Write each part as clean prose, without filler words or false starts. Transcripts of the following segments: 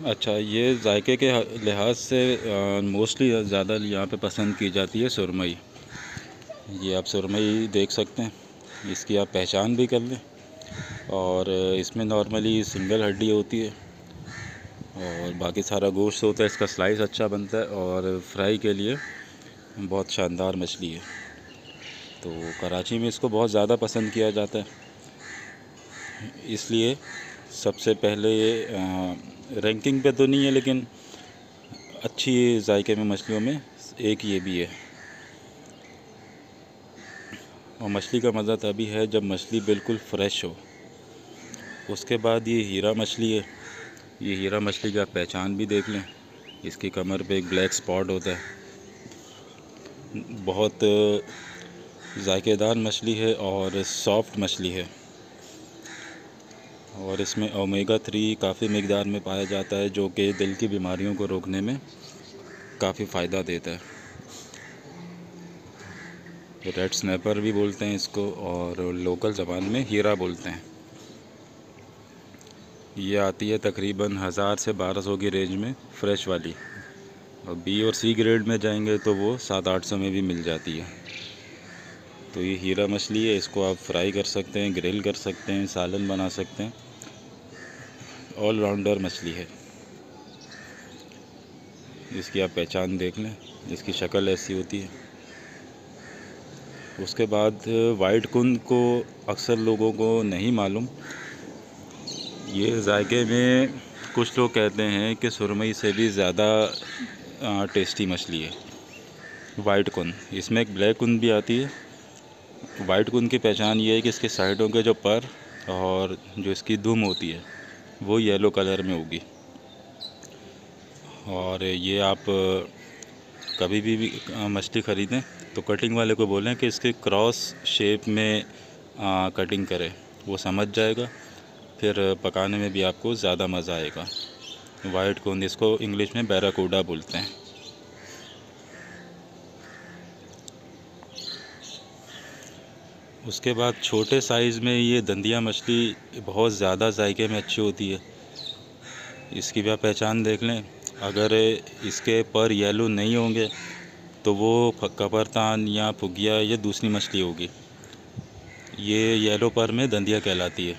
अच्छा, ये जायके के लिहाज से मोस्टली ज़्यादा यहाँ पे पसंद की जाती है सुरमई। ये आप सुरमई देख सकते हैं, इसकी आप पहचान भी कर लें। और इसमें नॉर्मली सिंगल हड्डी होती है और बाकी सारा गोश्त होता है। इसका स्लाइस अच्छा बनता है और फ्राई के लिए बहुत शानदार मछली है। तो कराची में इसको बहुत ज़्यादा पसंद किया जाता है, इसलिए सबसे पहले ये रैंकिंग पे तो नहीं है, लेकिन अच्छी जायके में मछलियों में एक ये भी है। और मछली का मज़ा तभी है जब मछली बिल्कुल फ्रेश हो। उसके बाद ये हीरा मछली है। ये हीरा मछली की आप पहचान भी देख लें, इसकी कमर पे एक ब्लैक स्पॉट होता है। बहुत जायकेदार मछली है और सॉफ्ट मछली है। और इसमें ओमेगा 3 काफ़ी मिक़दार में पाया जाता है, जो कि दिल की बीमारियों को रोकने में काफ़ी फ़ायदा देता है। रेड स्नैपर भी बोलते हैं इसको, और लोकल ज़बान में हीरा बोलते हैं। ये आती है तकरीबन 1000 से 1200 की रेंज में फ़्रेश वाली, और बी और सी ग्रेड में जाएंगे तो वो 700-800 में भी मिल जाती है। तो ये हीरा मछली है, इसको आप फ्राई कर सकते हैं, ग्रिल कर सकते हैं, सालन बना सकते हैं। ऑलराउंडर मछली है। इसकी आप पहचान देख लें, इसकी शक्ल ऐसी होती है। उसके बाद वाइट कुन को अक्सर लोगों को नहीं मालूम। ये जायके में कुछ लोग कहते हैं कि सुरमई से भी ज़्यादा टेस्टी मछली है वाइट कुन। इसमें एक ब्लैक कुन भी आती है। वाइट कुन की पहचान ये है कि इसके साइडों के जो पर और जो इसकी दुम होती है वो येलो कलर में होगी। और ये आप कभी भी मछली ख़रीदें तो कटिंग वाले को बोलें कि इसके क्रॉस शेप में कटिंग करें, वो समझ जाएगा। फिर पकाने में भी आपको ज़्यादा मज़ा आएगा। वाइट कुन, इसको इंग्लिश में बैराकूडा बोलते हैं। उसके बाद छोटे साइज़ में ये दंदिया मछली बहुत ज़्यादा जायके में अच्छी होती है। इसकी भी आप पहचान देख लें। अगर इसके पर येलो नहीं होंगे तो वो कबरतान या फुगिया या दूसरी मछली होगी। ये येलो पर में दंदिया कहलाती है।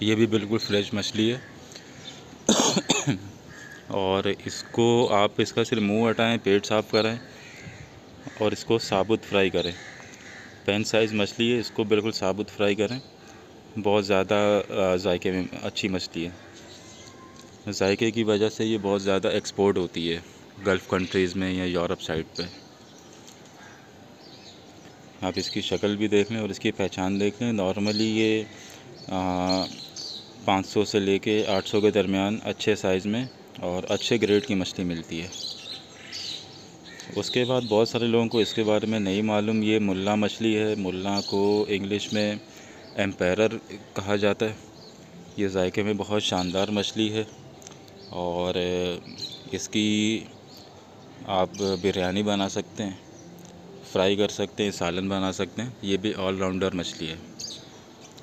ये भी बिल्कुल फ्रेश मछली है। और इसको आप इसका सिर्फ मुंह हटाएं, पेट साफ़ करें और इसको साबुत फ्राई करें। पैन साइज़ मछली है, इसको बिल्कुल साबुत फ्राई करें। बहुत ज़्यादा जायके में अच्छी मछली है। जायके की वजह से ये बहुत ज़्यादा एक्सपोर्ट होती है गल्फ़ कंट्रीज़ में या यूरोप साइड पे। आप इसकी शक्ल भी देख लें और इसकी पहचान देख लें। नॉर्मली ये 500 से लेके 800 के दरमियान अच्छे साइज़ में और अच्छे ग्रेड की मछली मिलती है। उसके बाद बहुत सारे लोगों को इसके बारे में नहीं मालूम। ये मुल्ला मछली है। मुल्ला को इंग्लिश में एम्पेरर कहा जाता है। ये जायके में बहुत शानदार मछली है और इसकी आप बिरयानी बना सकते हैं, फ्राई कर सकते हैं, सालन बना सकते हैं। ये भी ऑलराउंडर मछली है।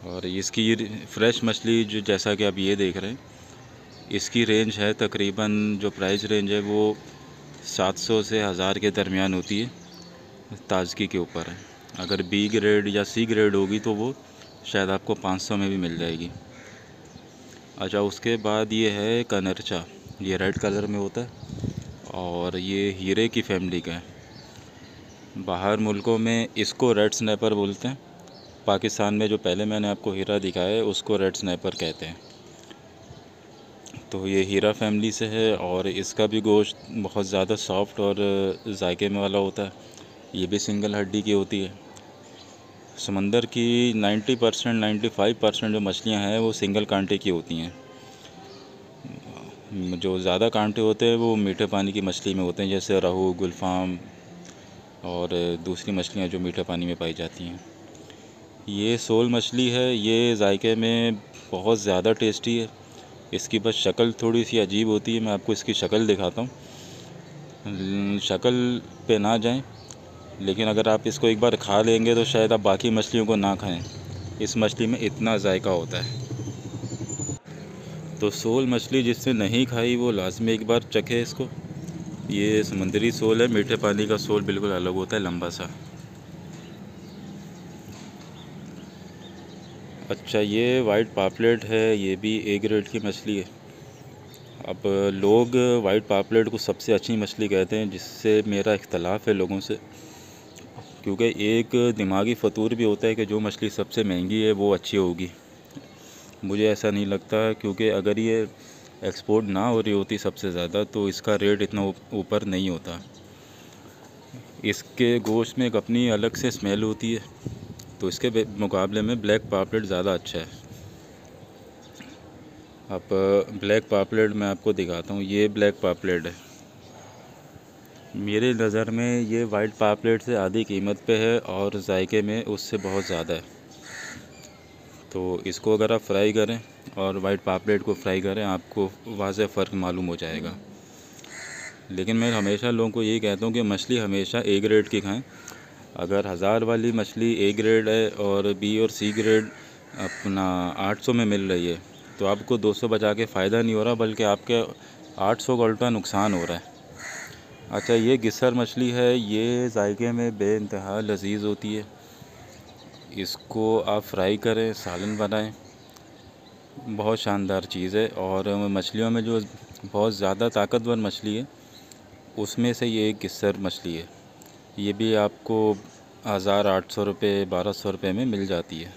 और इसकी फ़्रेश मछली जो जैसा कि आप ये देख रहे हैं, इसकी रेंज है तकरीबन, जो प्राइस रेंज है वो 700 से 1000 के दरमियान होती है, ताज़गी के ऊपर है। अगर बी ग्रेड या सी ग्रेड होगी तो वो शायद आपको 500 में भी मिल जाएगी। अच्छा, उसके बाद ये है कनरचा। ये रेड कलर में होता है और ये हीरे की फैमिली का है। बाहर मुल्कों में इसको रेड स्नैपर बोलते हैं। पाकिस्तान में जो पहले मैंने आपको हीरा दिखाया है उसको रेड स्नैपर कहते हैं। तो ये हीरा फैमिली से है और इसका भी गोश्त बहुत ज़्यादा सॉफ्ट और जायके में वाला होता है। ये भी सिंगल हड्डी की होती है। समंदर की 90% 95% जो मछलियां हैं वो सिंगल कांटे की होती हैं। जो ज़्यादा कांटे होते हैं वो मीठे पानी की मछली में होते हैं, जैसे रहू, गुलफाम और दूसरी मछलियां जो मीठे पानी में पाई जाती हैं। ये सोल मछली है। ये जायके में बहुत ज़्यादा टेस्टी है। इसकी बस शक्ल थोड़ी सी अजीब होती है। मैं आपको इसकी शक्ल दिखाता हूँ। शक्ल पे ना जाएं, लेकिन अगर आप इसको एक बार खा लेंगे तो शायद आप बाकी मछलियों को ना खाएं। इस मछली में इतना जायका होता है। तो सोल मछली जिसने नहीं खाई वो लाजमी एक बार चखे इसको। ये समुद्री सोल है, मीठे पानी का सोल बिल्कुल अलग होता है, लंबा सा। अच्छा, ये वाइट पापलेट है, ये भी ए ग्रेड की मछली है। अब लोग वाइट पापलेट को सबसे अच्छी मछली कहते हैं, जिससे मेरा इख्तलाफ है लोगों से, क्योंकि एक दिमागी फतूर भी होता है कि जो मछली सबसे महंगी है वो अच्छी होगी। मुझे ऐसा नहीं लगता, क्योंकि अगर ये एक्सपोर्ट ना हो रही होती सबसे ज़्यादा तो इसका रेट इतना ऊपर नहीं होता। इसके गोश्त में एक अपनी अलग से स्मेल होती है, तो इसके मुकाबले में ब्लैक पापलेट ज़्यादा अच्छा है। अब ब्लैक पापलेट मैं आपको दिखाता हूँ, ये ब्लैक पापलेट है। मेरे नज़र में ये वाइट पापलेट से आधी कीमत पे है और जायके में उससे बहुत ज़्यादा है। तो इसको अगर आप फ्राई करें और वाइट पापलेट को फ्राई करें, आपको वाज़ेह फ़र्क मालूम हो जाएगा। लेकिन मैं हमेशा लोगों को यही कहता हूँ कि मछली हमेशा ए ग्रेड की खाएं। अगर 1000 वाली मछली ए ग्रेड है और बी और सी ग्रेड अपना 800 में मिल रही है, तो आपको 200 बचा के फ़ायदा नहीं हो रहा, बल्कि आपके 800 का उल्टा नुकसान हो रहा है। अच्छा, ये गिस्सर मछली है, ये जायके में बेइंतहा लजीज होती है। इसको आप फ्राई करें, सालन बनाएं, बहुत शानदार चीज़ है। और मछलियों में जो बहुत ज़्यादा ताकतवर मछली है उसमें से ये एक गिस्सर मछली है। ये भी आपको 1800 रुपये 1200 रुपये में मिल जाती है।